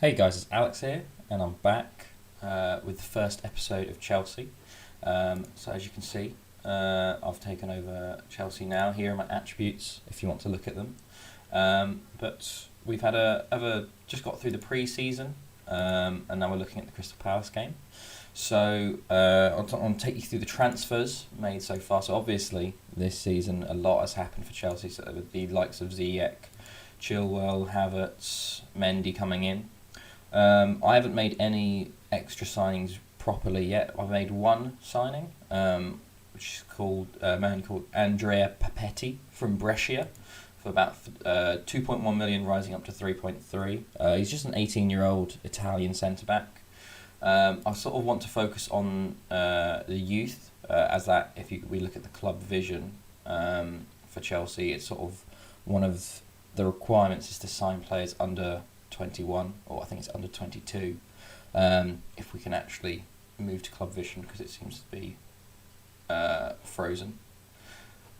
Hey guys, it's Alex here, and I'm back with the first episode of Chelsea. So as you can see, I've taken over Chelsea now. Here are my attributes, if you want to look at them. But we've had just got through the pre-season, and now we're looking at the Crystal Palace game. So I'll take you through the transfers made so far. So obviously this season a lot has happened for Chelsea. So with the likes of Ziyech, Chilwell, Havertz, Mendy coming in. I haven't made any extra signings properly yet. I've made one signing, which is called a man called Andrea Papetti from Brescia, for about 2.1 million, rising up to 3.3. He's just an 18-year-old Italian centre back. I sort of want to focus on the youth, as that we look at the club vision for Chelsea, it's sort of one of the requirements is to sign players under 21, or I think it's under 22, if we can actually move to club vision, because it seems to be frozen.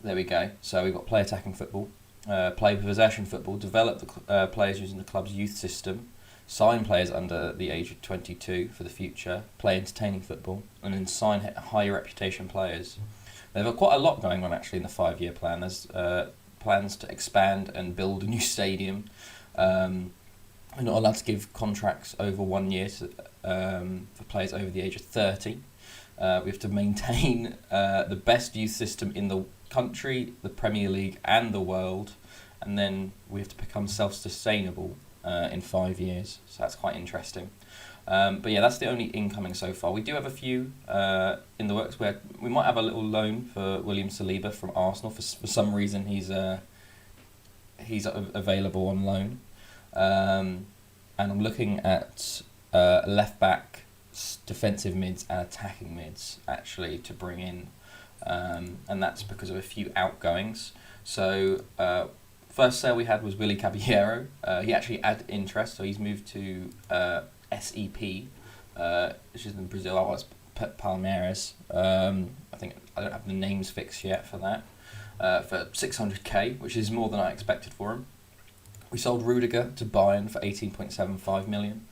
There we go. So we've got play attacking football, play possession football, develop the players using the club's youth system, sign players under the age of 22 for the future, play entertaining football, and then sign high reputation players. They've got quite a lot going on actually in the 5-year plan. There's plans to expand and build a new stadium. We're not allowed to give contracts over 1 year for players over the age of 30. We have to maintain the best youth system in the country, the Premier League and the world, and then we have to become self-sustainable in 5 years. So that's quite interesting. But yeah, that's the only incoming so far. We do have a few in the works where we might have a little loan for William Saliba from Arsenal. For some reason, he's available on loan. And I'm looking at left back, defensive mids and attacking mids actually to bring in, and that's because of a few outgoings. So first sale we had was Willy Caballero. He actually had interest, so he's moved to SEP, which is in Brazil. Oh, it's Palmeiras. I think I don't have the names fixed yet for that. For 600k, which is more than I expected for him. We sold Rudiger to Bayern for 18.75 million.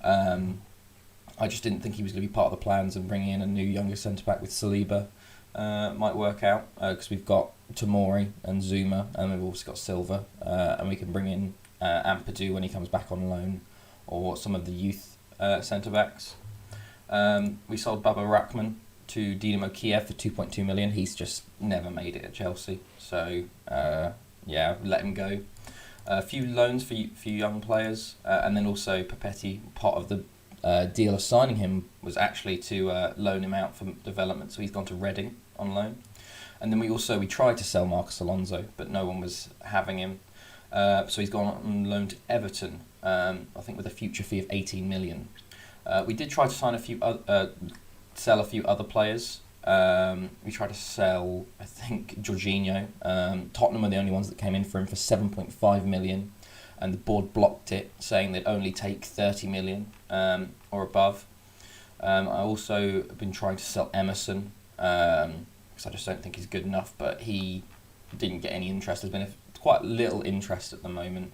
I just didn't think he was going to be part of the plans, and bringing in a new younger centre-back with Saliba might work out, because we've got Tomori and Zuma, and we've also got Silva, and we can bring in Ampadu when he comes back on loan, or some of the youth centre-backs. We sold Baba Rahman to Dinamo Kiev for 2.2 million. He's just never made it at Chelsea, so yeah, let him go. A few loans for young players, and then also Papetti, part of the deal of signing him was actually to loan him out for development, so he's gone to Reading on loan. And then we tried to sell Marcus Alonso, but no one was having him, so he's gone on loan to Everton, I think with a future fee of 18 million. We did try to sell a few other players. We tried to sell, I think, Jorginho. Tottenham were the only ones that came in for him for 7.5 million, and the board blocked it, saying they'd only take 30 million or above. I also have been trying to sell Emerson, because I just don't think he's good enough, but he didn't get any interest. There's been quite little interest at the moment.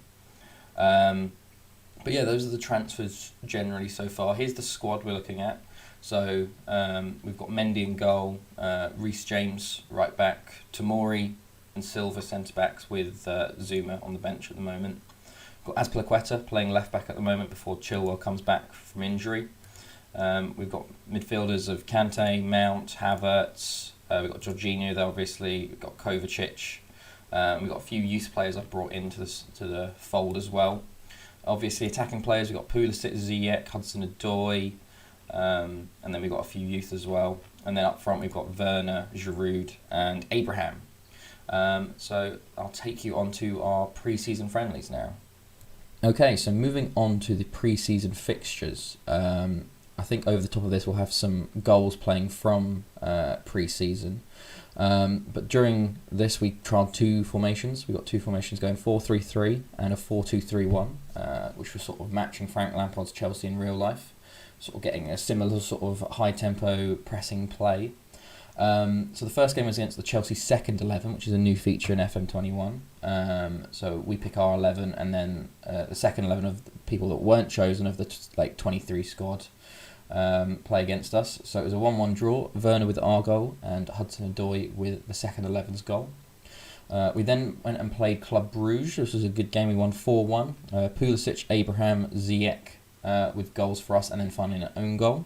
But yeah, those are the transfers generally so far. Here's the squad we're looking at. So we've got Mendy in goal, Reece James right back, Tomori and Silva centre backs with Zuma on the bench at the moment. We've got Azpilicueta playing left back at the moment before Chilwell comes back from injury. We've got midfielders of Kante, Mount, Havertz. We've got Jorginho there, obviously. We've got Kovacic. We've got a few youth players I've brought into the fold as well. Obviously, attacking players, we've got Pulisic, Ziyech, Hudson-Odoi. And then we've got a few youth as well. And then up front we've got Werner, Giroud and Abraham. So I'll take you on to our pre-season friendlies now. Okay, so moving on to the pre-season fixtures. I think over the top of this we'll have some goals playing from pre-season. But during this we tried two formations. We've got two formations going, 4-3-3 and a 4-2-3-1, which was sort of matching Frank Lampard's Chelsea in real life. Sort of getting a similar sort of high tempo pressing play. So the first game was against the Chelsea second 11, which is a new feature in FM21. So we pick our 11, and then the second 11 of the people that weren't chosen of the 23 squad play against us. So it was a 1-1 draw. Werner with our goal and Hudson-Odoi with the second 11's goal. We then went and played Club Bruges. This was a good game. We won 4-1. Pulisic, Abraham, Ziyech with goals for us, and then finally an own goal.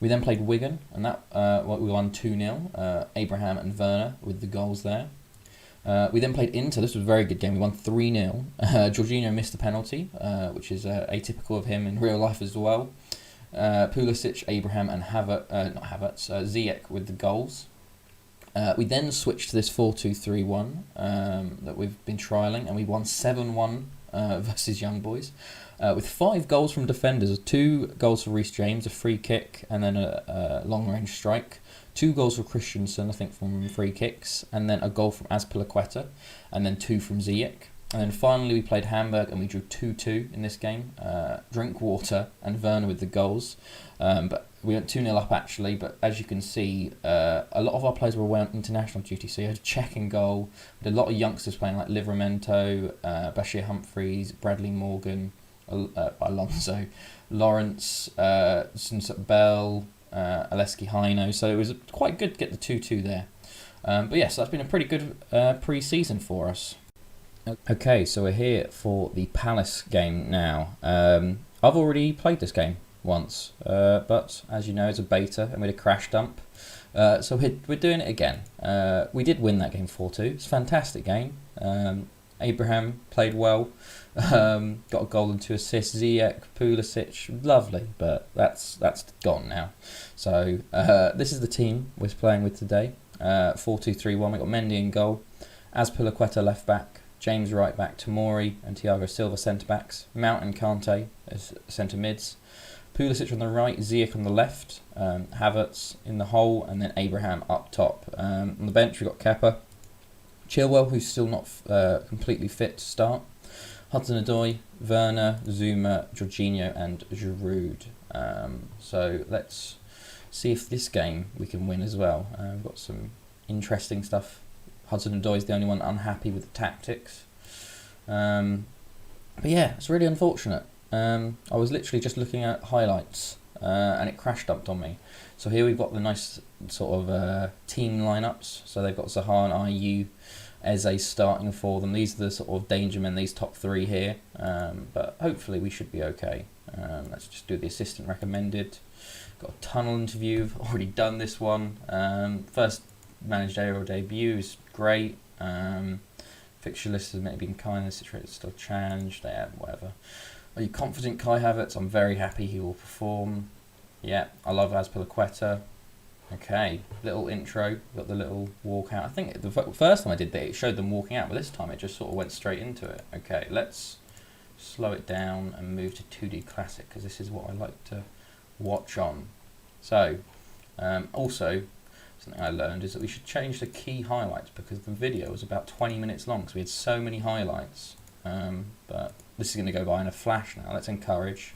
We then played Wigan, and that we won 2-0. Abraham and Werner with the goals there. We then played Inter. This was a very good game. We won 3-0. Jorginho missed a penalty, which is atypical of him in real life as well. Pulisic, Abraham, and Ziyech with the goals. We then switched to this 4-2-3-1 that we've been trialling, and we won 7-1 versus Young Boys, with 5 goals from defenders. 2 goals for Reece James, a free kick, and then a long-range strike. 2 goals for Christensen, I think, from free kicks, and then a goal from Azpilicueta, and then 2 from Ziyech. And then finally we played Hamburg, and we drew 2-2 in this game. Drinkwater and Werner with the goals. But we went 2-0 up actually, but as you can see, a lot of our players were away on international duty, so you had a Czech in goal. We had a lot of youngsters playing, like Livramento, Bashir Humphreys, Bradley Morgan, Alonso, Lawrence, Bell, Aleski Hino, so it was quite good to get the 2-2 there. But yes, that's been a pretty good pre-season for us. Okay, so we're here for the Palace game now. I've already played this game once, but as you know, it's a beta and we had a crash dump. So we're doing it again. We did win that game 4-2. It's a fantastic game. Abraham played well, got a goal and 2 assists. Ziyech, Pulisic, lovely, but that's gone now. So this is the team we're playing with today. 4-2-3-1. We got Mendy in goal, Azpilicueta left back, James right back, Tomori and Thiago Silva centre backs, Mount and Kante as centre mids, Pulisic on the right, Ziyech on the left, Havertz in the hole, and then Abraham up top. On the bench we've got Kepa, Chilwell, who's still not completely fit to start, Hudson-Odoi, Werner, Zuma, Jorginho and Giroud. So let's see if this game we can win as well. We've got some interesting stuff. Hudson-Odoi is the only one unhappy with the tactics. But yeah, it's really unfortunate. I was literally just looking at highlights and it crash dumped on me. So here we've got the nice sort of team lineups. So they've got Zaha and Ayew, Eze starting for them. These are the sort of danger men, these top 3 here. But hopefully we should be okay. Let's just do the assistant recommended. Got a tunnel interview. I've already done this one. First managerial debut is great. Fixture list has maybe been kind of situated, still changed. Yeah, whatever. Are you confident, Kai Havertz? I'm very happy he will perform. Yeah, I love Azpilicueta. Okay, little intro. Got the little walk out. I think the first time I did that, it showed them walking out, but this time it just sort of went straight into it. Okay, let's slow it down and move to 2D Classic because this is what I like to watch on. So, also, something I learned is that we should change the key highlights because the video was about 20 minutes long, so we had so many highlights. But this is going to go by in a flash now. Let's encourage.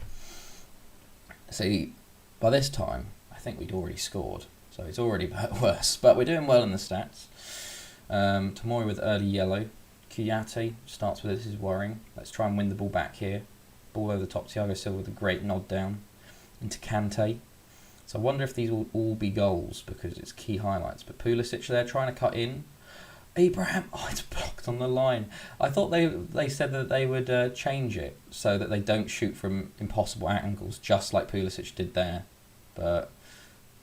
See, by this time, I think we'd already scored, so it's already worse. But we're doing well in the stats. Tomori with early yellow. Kouyaté starts with this is worrying. Let's try and win the ball back here. Ball over the top. Thiago Silva with a great nod down into Kante. So I wonder if these will all be goals because it's key highlights. But Pulisic there trying to cut in. Abraham, oh, it's blocked on the line. I thought they said that they would change it so that they don't shoot from impossible angles, just like Pulisic did there. But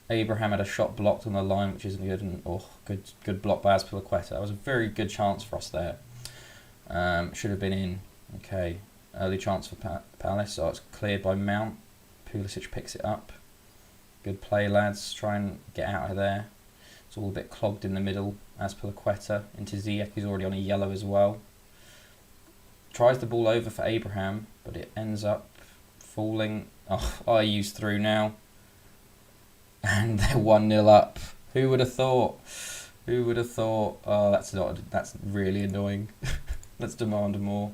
Abraham had a shot blocked on the line, which isn't good. And good block by Azpilicueta. That was a very good chance for us there. Should have been in. Okay, early chance for Palace. So it's cleared by Mount. Pulisic picks it up. Good play, lads. Try and get out of there. It's all a bit clogged in the middle. Azpilicueta into Ziyech, who's already on a yellow as well. Tries the ball over for Abraham, but it ends up falling. Oh, Ayew's through now. And they're 1-0 up. Who would have thought? Who would have thought? Oh, that's really annoying. Let's demand more.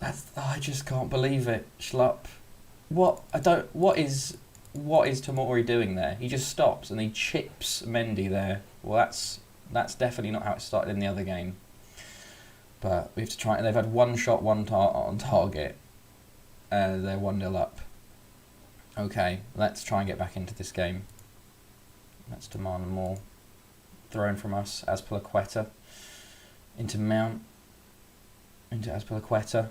I just can't believe it. Schlupp. What is what is Tomori doing there? He just stops and he chips Mendy there. Well, that's definitely not how it started in the other game. But we have to try. And they've had one shot, on target. They're 1-0 up. Okay, let's try and get back into this game. Let's demand more. Thrown from us, Azpilicueta. Into Mount. Into Azpilicueta.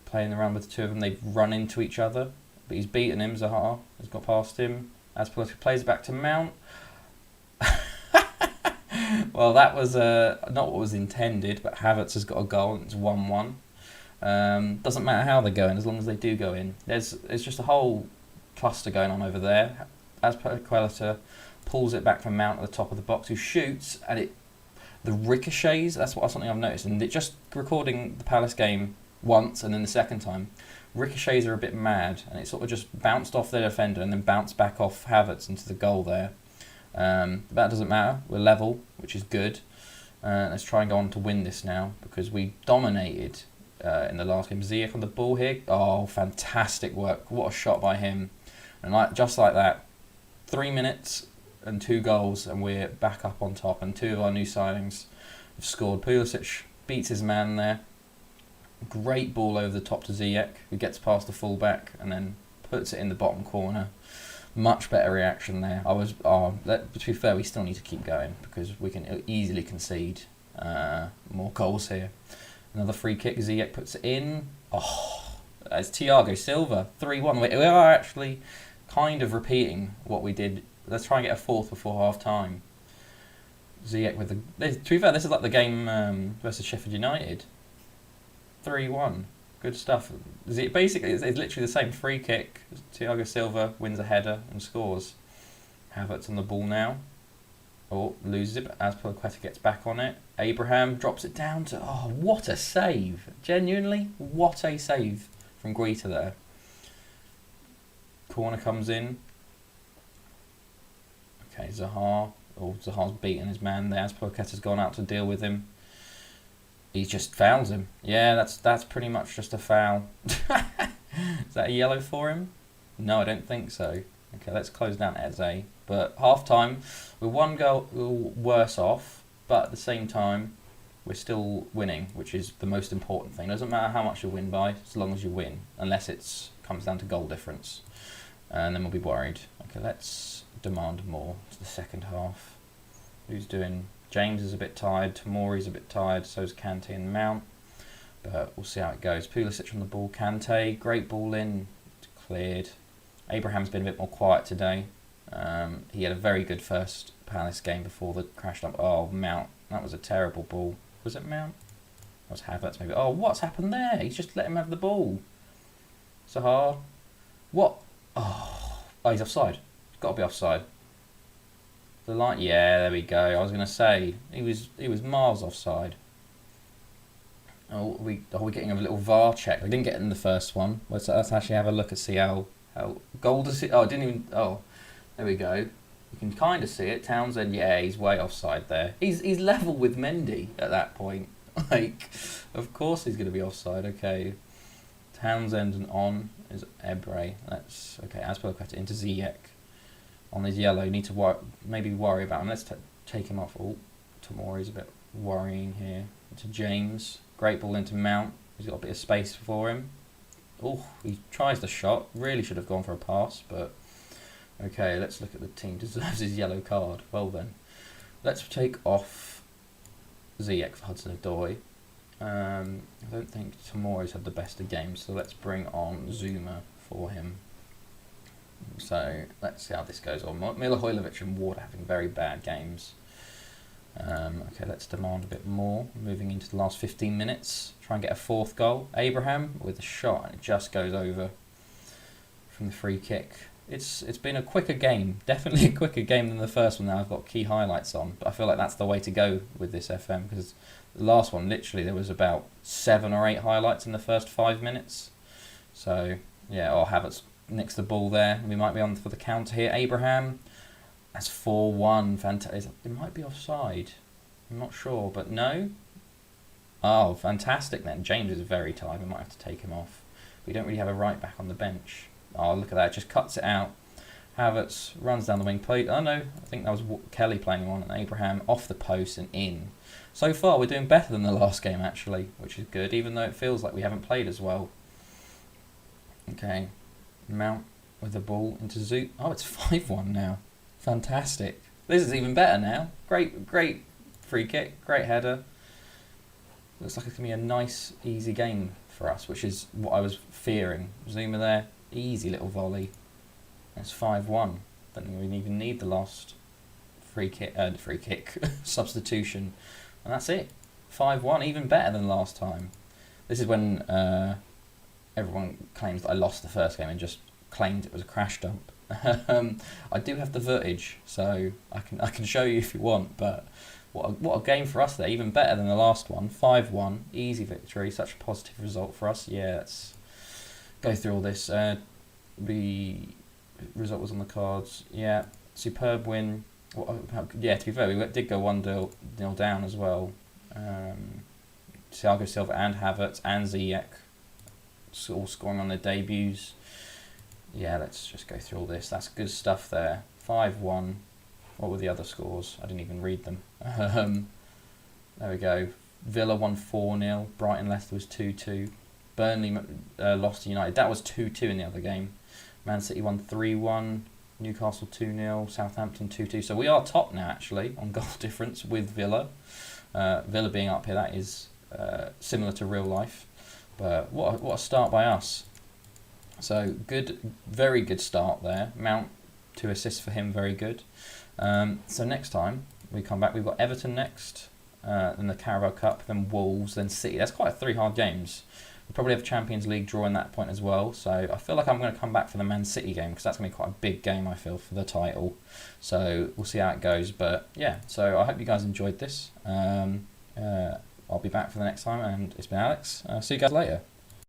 Playing around with the two of them. They've run into each other. But he's beaten him, Zaha has got past him. Azpilicueta plays back to Mount. Well, that was not what was intended, but Havertz has got a goal and it's 1-1. Doesn't matter how they're going, as long as they do go in. There's just a whole cluster going on over there. Azpilicueta pulls it back from Mount at the top of the box, who shoots, and the ricochets, that's something I've noticed. And just recording the Palace game once and then the second time, ricochets are a bit mad, and it sort of just bounced off their defender and then bounced back off Havertz into the goal there. But that doesn't matter. We're level, which is good. Let's try and go on to win this now, because we dominated in the last game. Ziyech on the ball here. Oh, fantastic work. What a shot by him. And just like that, 3 minutes and 2 goals, and we're back up on top. And 2 of our new signings have scored. Pulisic beats his man there. Great ball over the top to Ziyech, who gets past the fullback and then puts it in the bottom corner. Much better reaction there. To be fair, we still need to keep going because we can easily concede more goals here. Another free kick, Ziyech puts it in. Oh, it's Thiago Silva, 3-1. We are actually kind of repeating what we did. Let's try and get a fourth before half time. Ziyech with the... To be fair, this is like the game versus Sheffield United. 3-1. Good stuff. Basically, it's literally the same free kick. Thiago Silva wins a header and scores. Havertz on the ball now. Oh, loses it, but Azpilicueta gets back on it. Abraham drops it down to... Oh, what a save. Genuinely, what a save from Guita there. Corner comes in. Okay, Zaha. Oh, Zaha's beaten his man there. Azpilicueta's gone out to deal with him. He just fouls him. Yeah, that's pretty much just a foul. Is that a yellow for him? No, I don't think so. Okay, let's close down Eze. But half-time, we're 1 goal worse off, but at the same time, we're still winning, which is the most important thing. It doesn't matter how much you win by, as long as you win, unless it comes down to goal difference. And then we'll be worried. Okay, let's demand more to the second half. Who's doing... James is a bit tired, Tomori's a bit tired, so is Kante and Mount. But we'll see how it goes. Pulisic on the ball, Kante, great ball in, cleared. Abraham's been a bit more quiet today. He had a very good first Palace game before the crash up. Oh, Mount, that was a terrible ball. Was it Mount? That was Havertz maybe. Oh, what's happened there? He's just let him have the ball. Zaha. What? Oh, he's offside. He's got to be offside. The line, yeah, there we go. I was going to say he was miles offside. Oh, are we getting a little VAR check? I didn't get it in the first one. Let's actually have a look and see how goal does it. Oh, it didn't even. Oh, there we go. You can kind of see it. Townsend, yeah, he's way offside there. He's level with Mendy at that point. Like, of course he's going to be offside. Okay, Townsend and on is Ebre. That's okay. Azpilicueta into Ziyech. On his yellow, need to maybe worry about him. Let's take him off. Oh, Tomori's a bit worrying here. Into James. Great ball into Mount. He's got a bit of space for him. Oh, he tries the shot. Really should have gone for a pass, but... Okay, let's look at the team. Deserves his yellow card. Well then. Let's take off Ziyech for Hudson-Odoi. I don't think Tomori's had the best of games, so let's bring on Zuma for him. So let's see how this goes on. Milivojevic and Ward are having very bad games. Okay, let's demand a bit more. Moving into the last 15 minutes. Try and get a fourth goal. Abraham with a shot, and it just goes over from the free kick. It's been a quicker game. Definitely a quicker game than the first one that I've got key highlights on. But I feel like that's the way to go with this FM, because the last one, literally, there was about 7 or 8 highlights in the first 5 minutes. So, yeah, Havertz nicks the ball there. We might be on for the counter here. Abraham, that's 4-1. Fantastic. It might be offside. I'm not sure, but no. Oh, fantastic then. James is very tired. We might have to take him off. We don't really have a right back on the bench. Oh, look at that. Just cuts it out. Havertz runs down the wing. Oh no, I think that was Kelly playing on, and Abraham off the post and in. So far, we're doing better than the last game, actually, which is good, even though it feels like we haven't played as well. Okay, Mount with the ball into Zoot. Oh, it's 5-1 now. Fantastic. This is even better now. Great free kick, great header. Looks like it's going to be a nice, easy game for us, which is what I was fearing. Zuma there, easy little volley. It's 5-1. Don't think we even need the last free kick substitution. And that's it. 5-1, even better than last time. This is when everyone claims that I lost the first game and just claimed it was a crash dump. I do have the footage, so I can show you if you want. But what a game for us there, even better than the last one. 5-1, easy victory, such a positive result for us. Yeah, let's go through all this. The result was on the cards. Yeah, superb win. Yeah, to be fair, we did go 1-0 down as well. Thiago Silva and Havertz and Ziyech all scoring on their debuts. Yeah, let's just go through all this. That's good stuff there. 5-1. What were the other scores? I didn't even read them. There we go. Villa won 4-0. Brighton Leicester was 2-2. Burnley lost to United. That was 2-2 in the other game. Man City won 3-1. Newcastle 2-0. Southampton 2-2. So we are top now, actually, on goal difference with Villa. Villa being up here, that is similar to real life. But what a start by us. So good, very good start there. Mount, 2 assists for him, very good. So next time we come back, we've got Everton next, then the Carabao Cup, then Wolves, then City. That's quite 3 hard games. We'll probably have Champions League draw in that point as well. So I feel like I'm going to come back for the Man City game because that's going to be quite a big game, I feel, for the title. So we'll see how it goes. But yeah, so I hope you guys enjoyed this. I'll be back for the next time, and it's been Alex. See you guys later.